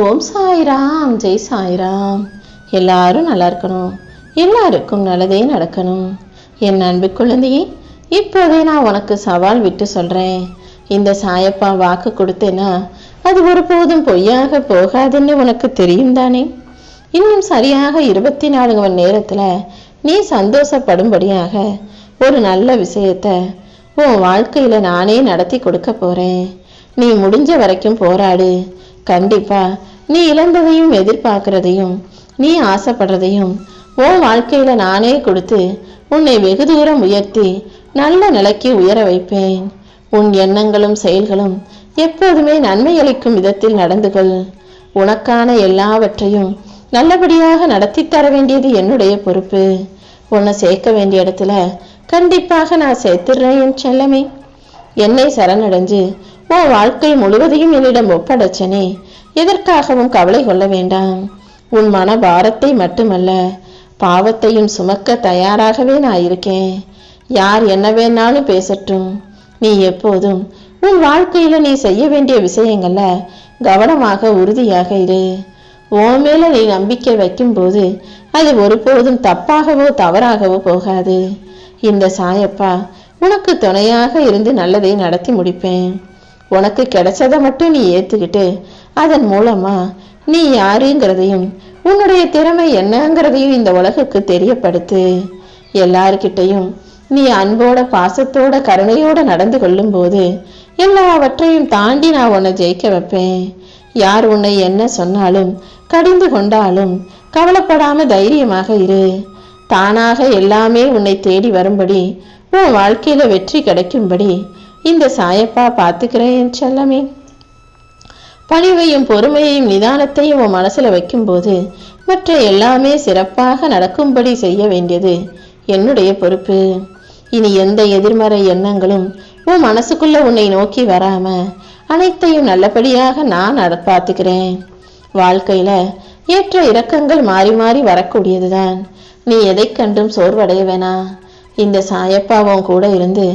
ஓம் சாய்ராம், ஜெய் சாய்ராம். எல்லாரும் நல்லா இருக்கணும், எல்லாருக்கும் நல்லதே நடக்கணும். என் அன்பு குழந்தையே, இப்போதே நான் உனக்கு சவால் விட்டு சொல்றேன். இந்த சாயப்பா வாக்கு கொடுத்தேன்னா அது ஒருபோதும் பொய்யாக போகாதுன்னு உனக்கு தெரியும் தானே. இன்னும் சரியாக 24 மணி நேரத்துல நீ சந்தோஷப்படும்படியாக ஒரு நல்ல விஷயத்த உன் வாழ்க்கையில நானே நடத்தி கொடுக்க போறேன். நீ முடிஞ்ச வரைக்கும் போராடு. கண்டிப்பா நீ இழந்ததையும் எதிர்பார்க்கிறதையும் நீ ஆசைப்படுறதையும் உன் வாழ்க்கையில நானே கொடுத்து உன்னை வெகு தூரம் உயர்த்தி நல்ல நிலைக்கு உயர வைப்பேன். உன் எண்ணங்களும் செயல்களும் எப்போதுமே நன்மை அளிக்கும் விதத்தில் நடந்து கொள். உனக்கான எல்லாவற்றையும் நல்லபடியாக நடத்தி தர வேண்டியது என்னுடைய பொறுப்பு. உன்னை சேர்க்க வேண்டிய இடத்துல கண்டிப்பாக நான் சேர்த்துடுறேன் என் செல்லமே. என்னை சரணடைஞ்சு உன் வாழ்க்கை முழுவதையும் என்னிடம் ஒப்படைச்சனே, எதற்காகவும் கவலை கொள்ள வேண்டாம். உன் மன பாரத்தை மட்டுமல்ல, பாவத்தையும் சுமக்க தயாராகவே நான் இருக்கேன். யார் என்ன வேணாலும் பேசட்டும். நீ எப்போதும் உன் வாழ்க்கையில நீ செய்ய வேண்டிய விஷயங்கள்ல கவனமாக உறுதியாக இரு. உன் மேல நீ நம்பிக்கை வைக்கும் போது அது ஒருபோதும் தப்பாகவோ தவறாகவோ போகாது. இந்த சாயப்பா உனக்கு துணையாக இருந்து நல்லதை நடத்தி முடிப்பேன். உனக்கு கிடைச்சதை மட்டும் நீ ஏத்துக்கிட்டு அதன் மூலமா நீ யாருங்கிறதையும் உன்னுடைய திறமை என்னங்கிறதையும் இந்த உலகுக்கு தெரியப்படுத்து. எல்லார்கிட்டையும் நீ அன்போட பாசத்தோட கருணையோட நடந்து கொள்ளும் போது எல்லாவற்றையும் தாண்டி நான் உன்னை ஜெயிக்க வைப்பேன். யார் உன்னை என்ன சொன்னாலும் கடிந்து கொண்டாலும் கவலைப்படாம தைரியமாக இரு. தானாக எல்லாமே உன்னை தேடி வரும்படி உன் வாழ்க்கையில வெற்றி கிடைக்கும்படி இந்த சாயப்பா பார்த்துக்கிறேன் செல்லமே. பணிவையும் பொறுமையையும் நிதானத்தையும் உன் மனசுல வைக்கும்போது மற்ற எல்லாமே சிறப்பாக நடக்கும்படி செய்ய வேண்டியது என்னுடைய பொறுப்பு. இனி எந்த எதிர்மறை எண்ணங்களும் உன் மனசுக்குள்ள உன்னை நோக்கி வராம அனைத்தையும் நல்லபடியாக நான் பார்த்துக்கிறேன். வாழ்க்கையில ஏற்ற இறக்கங்கள் மாறி மாறி வரக்கூடியதுதான். நீ எதை கண்டும் சோர்வடைய வேணா. இந்த சாயப்பாவும் கூட இருந்து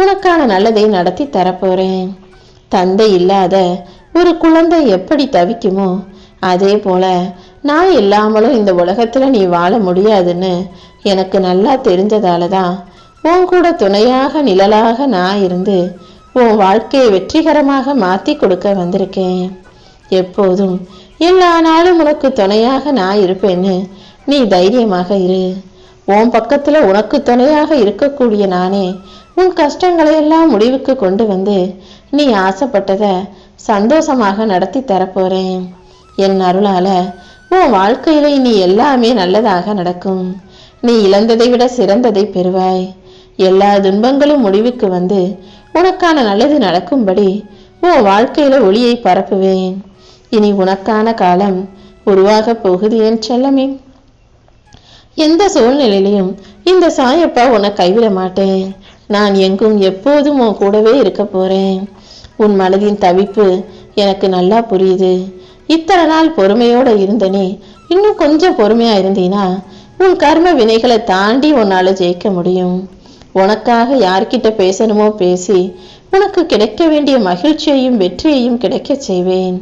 உனக்கான நல்லதை நடத்தி தரப்போறேன். தந்தை இல்லாத ஒரு குழந்தை எப்படி தவிக்குமோ அதே போல நான் இல்லாமலும் இந்த உலகத்துல நீ வாழ முடியாதுன்னு எனக்கு நல்லா தெரிஞ்சதாலதான் உன் கூட துணையாக நிழலாக நான் இருந்து உன் வாழ்க்கையை வெற்றிகரமாக மாத்தி கொடுக்க வந்திருக்கேன். எப்போதும் எல்லா நாளும் உனக்கு துணையாக நான் இருப்பேன்னு நீ தைரியமாக இரு. உன் பக்கத்துல உனக்கு துணையாக இருக்கக்கூடிய நானே உன் கஷ்டங்களை எல்லாம் முடிவுக்கு கொண்டு வந்து நீ ஆசைப்பட்டத சந்தோஷமாக நடத்தி தரப்போறேன். என் அருளால உன் வாழ்க்கையில நீ எல்லாமே நல்லதாக நடக்கும். நீ இழந்ததை விட சிறந்ததை பெறுவாய். எல்லா துன்பங்களும் முடிவுக்கு வந்து உனக்கான நல்லது நடக்கும்படி உன் வாழ்க்கையில ஒளியை பரப்புவேன். இனி உனக்கான காலம் உருவாக போகுது என் செல்லமே. எந்த சூழ்நிலையிலையும் இந்த சாயப்பா உன்னை கைவிட மாட்டேன். நான் எங்கும் எப்போதும் உன் கூடவே இருக்க போறேன். உன் மனதின் தவிப்பு எனக்கு நல்லா புரியுது. இத்தனை நாள் பொறுமையோட இருந்தனே, இன்னும் கொஞ்சம் பொறுமையா இருந்தீனா உன் கர்ம வினைகளை தாண்டி உன்னால ஜெயிக்க முடியும். உனக்காக யார்கிட்ட பேசணுமோ பேசி உனக்கு கிடைக்க வேண்டிய மகிழ்ச்சியையும் வெற்றியையும் கிடைக்க செய்வேன்.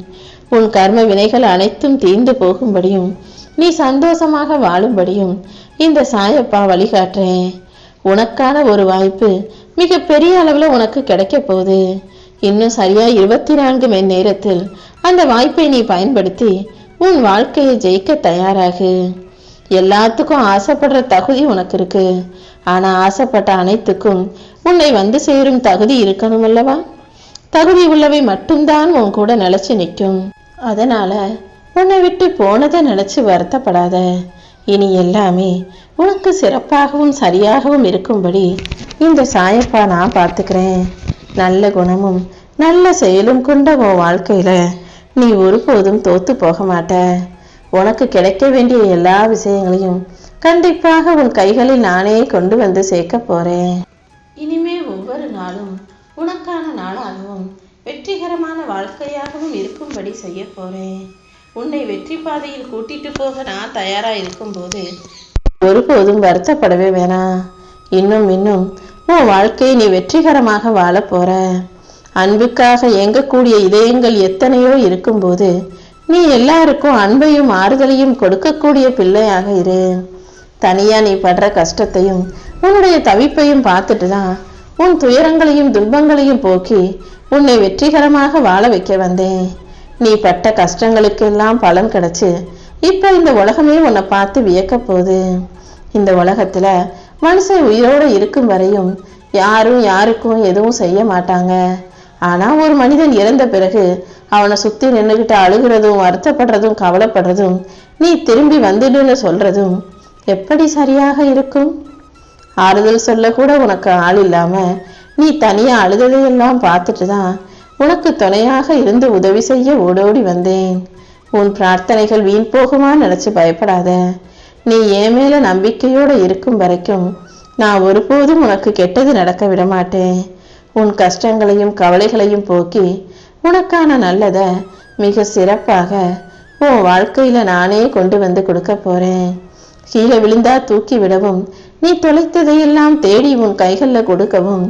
உன் கர்ம வினைகள் அனைத்தும் தீர்ந்து போகும்படியும் நீ சந்தோஷமாக வாழும்படியும் இந்த சாயப்பா வழிகாட்டுறேன். உனக்கான ஒரு வாய்ப்பு மிக பெரிய அளவுல உனக்கு கிடைக்க போகுது. இன்னும் சரியா 24 மணி நேரத்தில் அந்த வாய்ப்பை நீ பயன்படுத்தி உன் வாழ்க்கையை ஜெயிக்க தயாராகு. எல்லாத்துக்கும் ஆசைப்படுற தகுதி உனக்கு இருக்கு. ஆனா ஆசைப்பட்ட அனைத்துக்கும் உன்னை வந்து சேரும் தகுதி இருக்கணும் அல்லவா? தகுதி உள்ளவை மட்டும்தான் உன் கூட நிலைச்சு நிற்கும். அதனால உன்னை விட்டு போனதை நினைச்சு வருத்தப்படாத. இனி எல்லாமே உனக்கு சிறப்பாகவும் சரியாகவும் இருக்கும்படி இந்த சாயப்பா நான் பார்த்துக்கிறேன். நல்ல குணமும் நல்ல செயலும் கொண்ட உன் வாழ்க்கையில நீ ஒருபோதும் தோத்து போக மாட்ட. உனக்கு கிடைக்க வேண்டிய எல்லா விஷயங்களையும் கண்டிப்பாக உன் கைகளில் நானே கொண்டு வந்து சேர்க்க போறேன். இனிமே ஒவ்வொரு நாளும் உனக்கான நாளாகவும் வெற்றிகரமான வாழ்க்கையாகவும் இருக்கும்படி செய்ய போறேன். உன்னை வெற்றி பாதையில் கூட்டிட்டு போக நான் தயாரா இருக்கும்போது ஒருபோதும் வருத்தப்படவே வேணாம். இன்னும் உன் வாழ்க்கையை நீ வெற்றிகரமாக வாழ போற. அன்புக்காக இயங்கக்கூடிய இதயங்கள் எத்தனையோ இருக்கும்போது நீ எல்லாருக்கும் அன்பையும் ஆறுதலையும் கொடுக்கக்கூடிய பிள்ளையாக இரு. தனியா நீ படுற கஷ்டத்தையும் உன்னுடைய தவிப்பையும் பார்த்துட்டு தான் உன் துயரங்களையும் துன்பங்களையும் போக்கி உன்னை வெற்றிகரமாக வாழ வைக்க வந்தேன். நீ பட்ட கஷ்டங்களுக்கெல்லாம் பலன் கிடைச்சு இப்ப இந்த உலகமே உன்னை பார்த்து வியக்க போகுது. இந்த உலகத்துல மனுஷன் உயிரோடு இருக்கும் வரையும் யாரும் யாருக்கும் எதுவும் செய்ய மாட்டாங்க. ஆனா ஒரு மனிதன் இறந்த பிறகு அவனை சுத்தி நின்றுகிட்டு அழுகிறதும் வருத்தப்படுறதும் கவலைப்படுறதும் நீ திரும்பி வந்துடுன்னு சொல்றதும் எப்படி சரியாக இருக்கும்? ஆறுதல் சொல்ல கூட உனக்கு ஆள் இல்லாம நீ தனியா அழுததையெல்லாம் பார்த்துட்டு தான் உனக்கு துணையாக இருந்து உதவி செய்ய ஓடோடி வந்தேன். உன் பிரார்த்தனைகள் வீண் போகுமா நினைச்சு பயப்படாத. நீ என் மேல நம்பிக்கையோடு இருக்கும் வரைக்கும் நான் ஒருபோதும் உனக்கு கெட்டது நடக்க விட மாட்டேன். உன் கஷ்டங்களையும் கவலைகளையும் போக்கி உனக்கான நல்லத மிக சிறப்பாக உன் வாழ்க்கையில நானே கொண்டு வந்து கொடுக்க போறேன். கீழே விழுந்தா தூக்கி விடவும், நீ தொலைத்ததையெல்லாம் தேடி உன் கைகள்ல கொடுக்கவும்,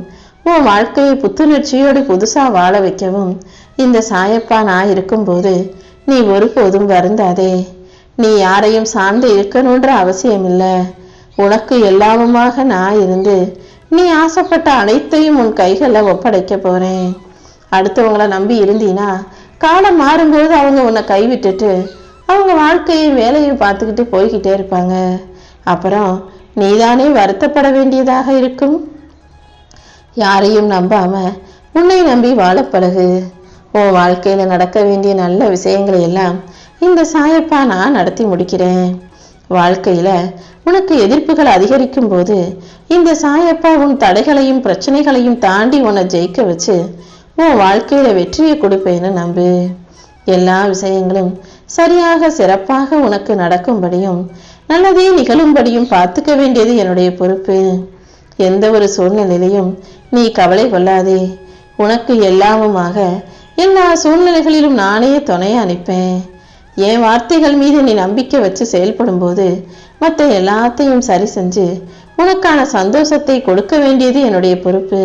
உன் வாழ்க்கையை புத்துணர்ச்சியோடு புதுசா வாழ வைக்கவும் இந்த சாயப்பா நான் இருக்கும்போது நீ ஒருபோதும் வருந்தாதே. நீ யாரையும் சார்ந்து இருக்கணுன்ற அவசியம் இல்லை. உனக்கு எல்லாமுமாக நான் இருந்து நீ ஆசைப்பட்ட அனைத்தையும் உன் கைகளை ஒப்படைக்க போறேன். அடுத்தவங்களை நம்பி இருந்தீனா காலம் மாறும்போது அவங்க உன்னை கைவிட்டுட்டு அவங்க வாழ்க்கையும் வேலையும் பார்த்துக்கிட்டு போய்கிட்டே இருப்பாங்க. அப்புறம் நீதானே வருத்தப்பட வேண்டியதாக இருக்கும். யாரையும் நம்பாம உன்னை நம்பி வாழ பழகு. உன் வாழ்க்கையில நடக்க வேண்டிய நல்ல விஷயங்களை எல்லாம் இந்த சாயப்பா நான் நடத்தி முடிக்கிறேன். வாழ்க்கையில உனக்கு எதிர்ப்புகள் அதிகரிக்கும் போது இந்த சாயப்பா உன் தடைகளையும் பிரச்சனைகளையும் தாண்டி உன்னை ஜெயிக்க வச்சு உன் வாழ்க்கையில வெற்றியை கொடுப்பேன்னு நம்பு. எல்லா விஷயங்களும் சரியாக சிறப்பாக உனக்கு நடக்கும்படியும் நல்லதே நிகழும்படியும் பார்த்துக்க வேண்டியது என்னுடைய பொறுப்பு. எந்த ஒரு சூழ்நிலையிலையும் நீ கவலை கொள்ளாதே. உனக்கு எல்லாமுமாக எல்லா சூழ்நிலைகளிலும் நானே துணைய அனுப்பேன். என் வார்த்தைகள் மீது நீ நம்பிக்கை வச்சு செயல்படும் போது மற்ற எல்லாத்தையும் சரி செஞ்சு உனக்கான சந்தோஷத்தை கொடுக்க வேண்டியது என்னுடைய பொறுப்பு.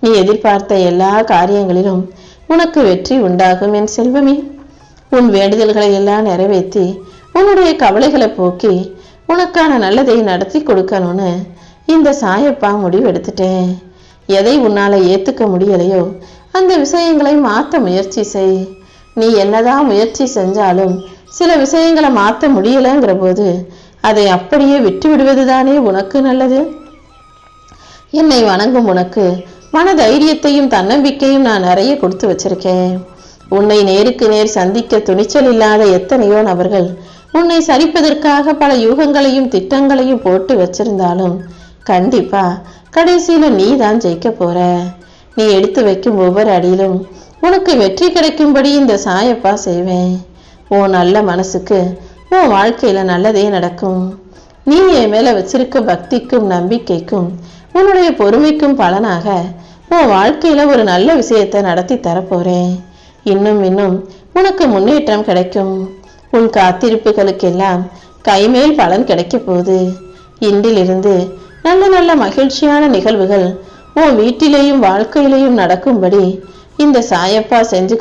நீ எதிர்பார்த்த எல்லா காரியங்களிலும் உனக்கு வெற்றி உண்டாகும் என் செல்வமே. உன் வேண்டுதல்களை எல்லாம் நிறைவேற்றி உன்னுடைய கவலைகளை போக்கி உனக்கான நல்லதை நடத்தி கொடுக்கணும்னு இந்த சாயப்பா முடிவெடுத்துட்டேன். எதை உன்னால ஏத்துக்க முடியலையோ அந்த விஷயங்களை மாற்ற முயற்சி செய். நீ என்னதான் முயற்சி செஞ்சாலும் சில விஷயங்களை மாற்ற முடியலைங்கிற போது அதை அப்படியே விட்டு விடுவதுதானே உனக்கு நல்லது. என்னை வணங்கும் உனக்கு மன தைரியத்தையும் தன்னம்பிக்கையும் நான் நிறைய கொடுத்து வச்சிருக்கேன். உன்னை நேருக்கு நேர் சந்திக்க துணிச்சல் இல்லாத எத்தனையோ நபர்கள் உன்னை சரிப்பதற்காக பல யூகங்களையும் திட்டங்களையும் போட்டு வச்சிருந்தாலும் கண்டிப்பா கடைசியில நீ தான் ஜெயிக்க போற. நீ எடுத்து வைக்கும் ஒவ்வொரு அடியிலும் உனக்கு வெற்றி கிடைக்கும்படி இந்த சாயப்பா செய்வேன். உன் நல்ல மனசுக்கு உன் வாழ்க்கையில நல்லதே நடக்கும். நீ என் மேல வச்சிருக்க பக்திக்கும் நம்பிக்கைக்கும் உன்னுடைய பொறுமைக்கும் பலனாக உன் வாழ்க்கையில ஒரு நல்ல விஷயத்தை நடத்தி தரப்போறேன். இன்னும் இன்னும் உனக்கு முன்னேற்றம் கிடைக்கும். உன் காத்திருப்புகளுக்கெல்லாம் கைமேல் பலன் கிடைக்க போகுது. இன்றிலிருந்து நல்ல நல்ல மகிழ்ச்சியான நிகழ்வுகள் உன் வீட்டிலேயும் வாழ்க்கையிலேயும் நடக்கும்படி இந்த சாயப்பா செஞ்சு